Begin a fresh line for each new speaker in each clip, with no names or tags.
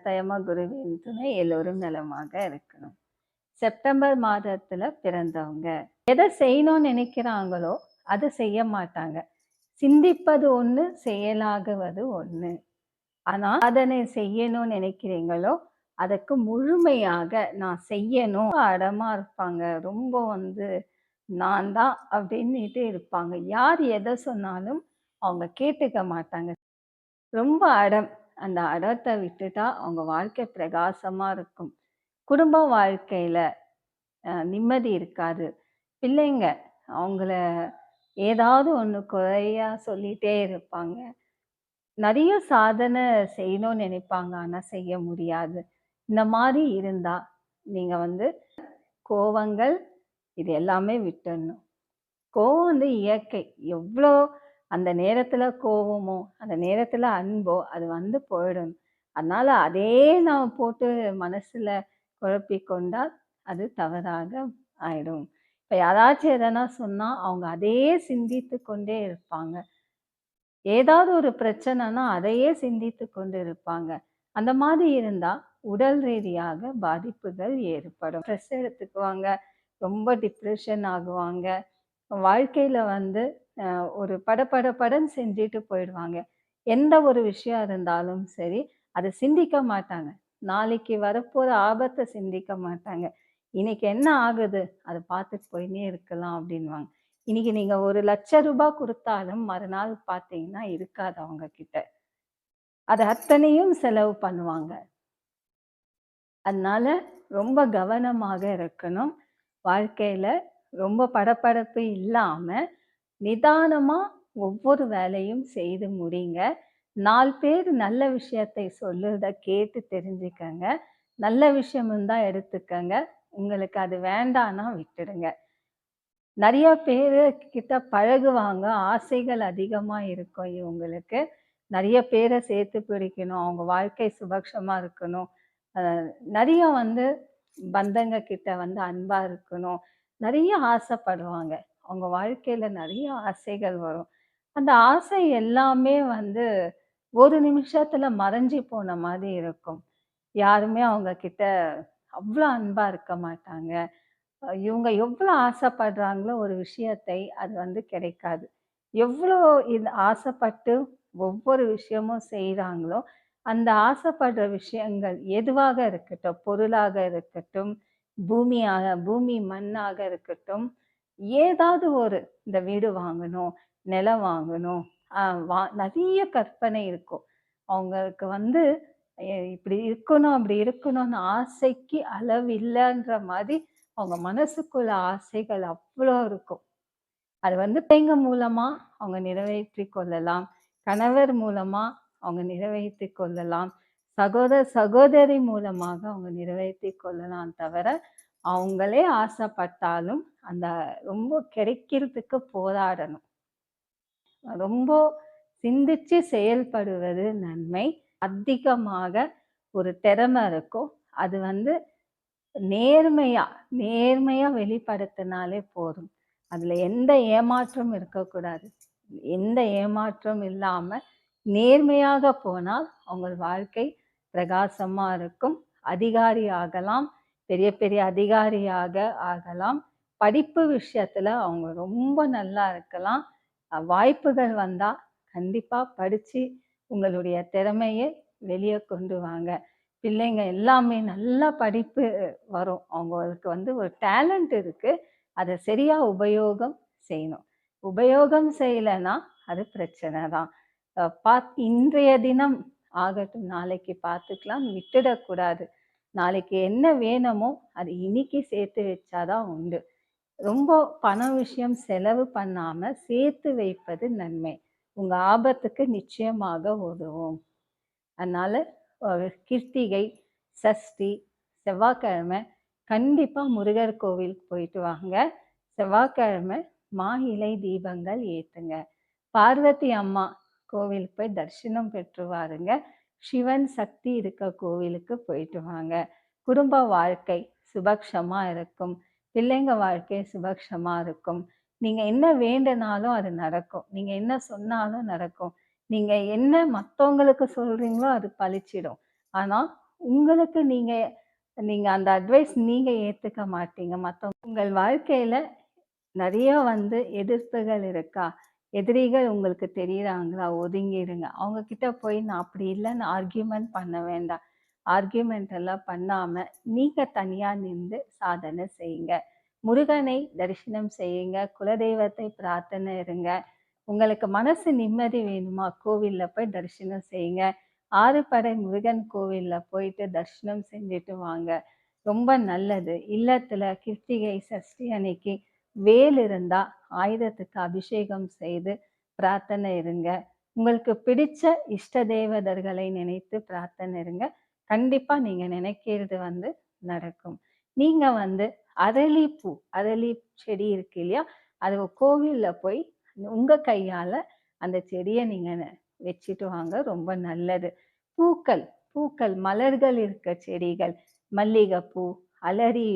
தயமா குருவின் துணை எல்லோரும் நலமாக இருக்கணும். செப்டம்பர் மாதத்துல பிறந்தவங்க எதை செய்யணும்னு நினைக்கிறாங்களோ அதை செய்ய மாட்டாங்க. சிந்திப்பது ஒண்ணு, செயலாகுவது ஒண்ணு. ஆனா அதனை செய்யணும்னு நினைக்கிறீங்களோ அதுக்கு முழுமையாக நான் செய்யணும் அடமா இருப்பாங்க. ரொம்ப நான் தான் அப்படின்னுட்டு இருப்பாங்க. யார் எதை சொன்னாலும் அவங்க கேட்டுக்க மாட்டாங்க. ரொம்ப அடம். அந்த அடத்தை விட்டுட்டா அவங்க வாழ்க்கை பிரகாசமா இருக்கும். குடும்ப வாழ்க்கையில நிம்மதி இருக்காது. பிள்ளைங்க அவங்கள ஏதாவது ஒண்ணு குறையா சொல்லிட்டே இருப்பாங்க. நெறைய சாதனை செய்யணும்னு நினைப்பாங்க. ஆனா செய்ய முடியாது. இந்த மாரி இருந்தா நீங்க கோவங்கள் இது எல்லாமே விட்டுடணும். கோவம் இயற்கை. எவ்ளோ அந்த நேரத்துல கோவமோ, அந்த நேரத்துல அன்போ அது போயிடும். அதனால அதே நான் போட்டு மனசுல குழப்பிக் கொண்டால் அது தவறாக ஆயிடும். இப்ப யாராச்சும் எதனா சொன்னா அவங்க அதையே சிந்தித்துக் கொண்டே இருப்பாங்க. ஏதாவது ஒரு பிரச்சனைனா அதையே சிந்தித்துக் கொண்டு இருப்பாங்க. அந்த மாதிரி இருந்தா உடல் ரீதியாக பாதிப்புகள் ஏற்படும். ஸ்ட்ரெஸ் எடுத்துக்குவாங்க. ரொம்ப டிப்ரஷன் ஆகுவாங்க. வாழ்க்கையில ஒரு படபடன்னு செஞ்சுட்டு போயிடுவாங்க. எந்த ஒரு விஷயம் இருந்தாலும் சரி, அத சிந்திக்க மாட்டாங்க. நாளைக்கு வரப்போற ஆபத்த சிந்திக்க மாட்டாங்க. இன்னைக்கு என்ன ஆகுது? அத பார்த்துட்டு போயின்னே இருக்கலாம் அப்படின்னுவாங்க. இன்னைக்கு நீங்க ₹1,00,000 குடுத்தாலும் மறுநாள் பார்த்தீங்கன்னா இருக்காது அவங்க கிட்ட. அது அத்தனையும் செலவு பண்ணுவாங்க. அதனால ரொம்ப கவனமாக இருக்கணும். வாழ்க்கையில ரொம்ப படபடப்பு இல்லாம, நிதானமா ஒவ்வொரு வேலையும் செய்து முடிங்க. 4 பேர் நல்ல விஷயத்தை சொல்லுறத கேட்டு தெரிஞ்சுக்கங்க. நல்ல விஷயம் இருந்தா எடுத்துக்கங்க. உங்களுக்கு அது வேண்டான்னா விட்டுடுங்க. நெறைய பேரு கிட்ட பழகுவாங்க. ஆசைகள் அதிகமா இருக்கும் இவங்களுக்கு. நெறைய பேர சேர்த்து பிடிக்கணும். அவங்க வாழ்க்கை சுபக்ஷமா இருக்கணும். அ நெறைய பந்தங்க கிட்ட அன்பா இருக்கணும். நெறைய ஆசைப்படுவாங்க. அவங்க வாழ்க்கையில நெறைய ஆசைகள் வரும். அந்த ஆசை எல்லாமே ஒரு நிமிஷத்துல மறைஞ்சு போன மாதிரி இருக்கும். யாருமே அவங்க கிட்ட அவ்ளோ அன்பா இருக்க மாட்டாங்க. இவங்க எவ்ளோ ஆசைப்படுறாங்களோ ஒரு விஷயத்தை அது கிடைக்காது. எவ்ளோ இது ஆசைப்பட்டு ஒவ்வொரு விஷயமும் செய்றாங்களோ, அந்த ஆசைப்படுற விஷயங்கள் எதுவாக இருக்கட்டும், பொருளாக இருக்கட்டும், பூமி மண்ணாக இருக்கட்டும், ஏதாவது இந்த வீடு வாங்கணும், நிலம் வாங்கணும், அ வா நெறைய கற்பனை இருக்கும். அவங்களுக்கு இப்படி இருக்கணும், அப்படி இருக்கணும்னு ஆசைக்கு அளவில்லன்ற மாரி அவங்க மனசுக்குள்ள ஆசைகள் அவ்ளோ இருக்கும். அது பிள்ளைங்க மூலமா அவங்க நிறைவேற்றிக் கொள்ளலாம். கணவர் மூலமா அவங்க நிறைவேற்றிக் கொள்ளலாம். சகோதரி மூலமாக அவங்க நிறைவேற்றிக் கொள்ளலாம் தவிர, அவங்களே ஆசைப்பட்டாலும் அந்த ரொம்ப கிடைக்கிறதுக்கு போராடணும். ரொம்ப சிந்திச்சு செயல்படுவது நன்மை. அதிகமாக ஒரு திறமை இருக்கும். அது நேர்மையா நேர்மையா வெளிப்படுத்தினாலே போதும். அதுல எந்த ஏமாற்றமும் இருக்கக்கூடாது. எந்த ஏமாற்றம் இல்லாம நேர்மையாக போனால் உங்கள் வாழ்க்கை பிரகாசமா இருக்கும். அதிகாரி ஆகலாம். பெரிய பெரிய அதிகாரியாக ஆகலாம். படிப்பு விஷயத்துல அவங்க ரொம்ப நல்லா இருக்கலாம். வாய்ப்புகள் வந்தா கண்டிப்பா படிச்சு உங்களுடைய திறமையை வெளிய கொண்டு வாங்க. பிள்ளைங்க எல்லாமே நல்லா படிப்பு வரும். அவங்களுக்கு ஒரு டேலண்ட் இருக்கு. அத சரியா உபயோகம் செய்யணும். உபயோகம் செய்யலன்னா அது பிரச்சனை தான். இன்றைய தினம் ஆகட்டும், நாளைக்கு பார்த்துக்கலாம் விட்டுடக்கூடாது. நாளைக்கு என்ன வேணுமோ அது இன்னைக்கு சேர்த்து வச்சாதான் உண்டு. ரொம்ப பண விஷயம் செலவு பண்ணாம சேர்த்து வைப்பது நன்மை. உங்க ஆபத்துக்கு நிச்சயமாக உதவும். அதனால கிருத்திகை, சஷ்டி, செவ்வாய்க்கிழமை கண்டிப்பா முருகர் கோவிலுக்கு போயிட்டு வாங்க. செவ்வாய்க்கிழமை மா இலை தீபங்கள் ஏத்துங்க. பார்வதி அம்மா கோவிலுக்கு போய் தரிசனம் பெற்று வாருங்க. சிவன் சக்தி இருக்க கோவிலுக்கு போயிட்டு வாங்க. குடும்ப வாழ்க்கை சுபக்ஷமா இருக்கும். பிள்ளைங்க வாழ்க்கை சுபக்ஷமா இருக்கும். நீங்க என்ன வேண்டுனாலும் அது நடக்கும். நீங்க என்ன சொன்னாலும் நடக்கும். நீங்க என்ன மத்தவங்களுக்கு சொல்றீங்களோ அது பலிச்சிடும். ஆனா, உங்களுக்கு நீங்க நீங்க அந்த அட்வைஸ் நீங்க ஏத்துக்க மாட்டீங்க. மத்தவங்க உங்கள் வாழ்க்கையில நெறைய எதிர்ப்புகள் இருக்கா? எதிரிகள் உங்களுக்கு தெரியிறாங்களா? ஒதுங்கிருங்க. அவங்க கிட்ட போய் நான் அப்படி இல்லன்னு ஆர்கியூமென்ட் பண்ண வேண்டாம். ஆர்கியூமென்ட் எல்லாம் பண்ணாம, நீங்க தனியா நின்று சாதனை செய்யுங்க. முருகனை தரிசனம் செய்யுங்க. குலதெய்வத்தை பிரார்த்தனை இருங்க. உங்களுக்கு மனசு நிம்மதி வேணுமா? கோவில்ல போய் தரிசனம் செய்யுங்க. ஆறுபடை முருகன் கோவில்ல போயிட்டு தரிசனம் செஞ்சுட்டு வாங்க. ரொம்ப நல்லது. இல்லத்துல கிருத்திகை, சஷ்டி அன்னைக்கு வேல் இருந்தா ஆயுதத்துக்கு அபிஷேகம் செய்து பிரார்த்தனை இருங்க. உங்களுக்கு பிடிச்ச இஷ்ட தேவதர்களை நினைத்து பிரார்த்தனை இருங்க. கண்டிப்பா நீங்க நினைக்கிறது நடக்கும். நீங்க அரளி செடி இருக்கு இல்லையா? அது கோவில்ல போய் உங்க கையால அந்த செடிய நீங்க வச்சுட்டு வாங்க. ரொம்ப நல்லது. பூக்கள், பூக்கள் மலர்கள் இருக்க செடிகள், மல்லிகைப்பூ, அலரி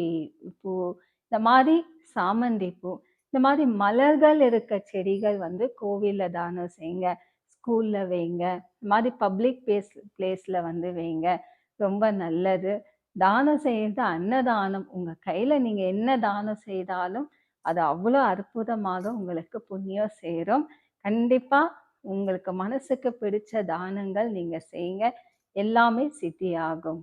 பூ, இந்த மாரி சாமந்தி பூ, இந்த மாரி மலர்கள் இருக்க செடிகள் கோவில்ல தானம் செய்யுங்க. ஸ்கூல்ல வைங்க. இந்த மாரி பப்ளிக் பிளேஸ்ல வைங்க. ரொம்ப நல்லது. தானம் செய்யறது அன்னதானம். உங்க கையில நீங்க என்ன தானம் செய்தாலும், அது அவ்வளோ அற்புதமாக உங்களுக்கு புண்ணியம் சேரும். கண்டிப்பா உங்களுக்கு மனசுக்கு பிடிச்ச தானங்கள் நீங்க செய்யுங்க. எல்லாமே சித்தியாகும்.